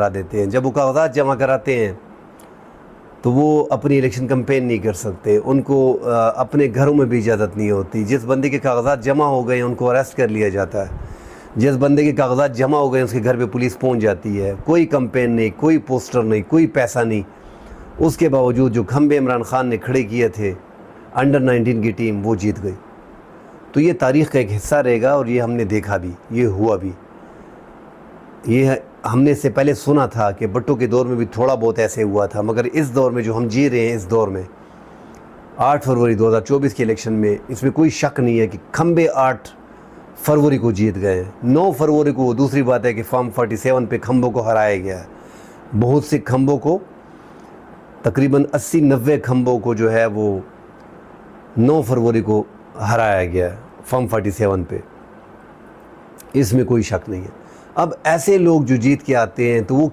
करा देते हैं। जब वो कागजात जमा कराते हैं तो वो अपनी इलेक्शन कैंपेन नहीं कर सकते, उनको अपने घरों में भी इजाज़त नहीं होती। जिस बंदे के कागजात जमा हो गए उनको अरेस्ट कर लिया जाता है, जिस बंदे के कागजात जमा हो गए उसके घर पे पुलिस पहुंच जाती है। कोई कैंपेन नहीं, कोई पोस्टर नहीं, कोई पैसा नहीं। उसके बावजूद जो खंबे इमरान खान ने खड़े किए थे अंडर 19 की टीम, वो जीत गई। तो ये तारीख़ का एक हिस्सा रहेगा और ये हमने देखा भी, ये हुआ भी। ये हमने इससे पहले सुना था कि भुट्टो के दौर में भी थोड़ा बहुत ऐसे हुआ था, मगर इस दौर में जो हम जी रहे हैं, इस दौर में 8 फरवरी 2024 के इलेक्शन में, इसमें कोई शक नहीं है कि खंबे 8 फरवरी को जीत गए। 9 फरवरी को दूसरी बात है कि फॉर्म 47 पे खंबों को हराया गया है। बहुत से खंबों को, तकरीबन 80-90 खंबों को जो है वो 9 फरवरी को हराया गया है फॉर्म 47 पे, इसमें कोई शक नहीं है। अब ऐसे लोग जो जीत के आते हैं तो वो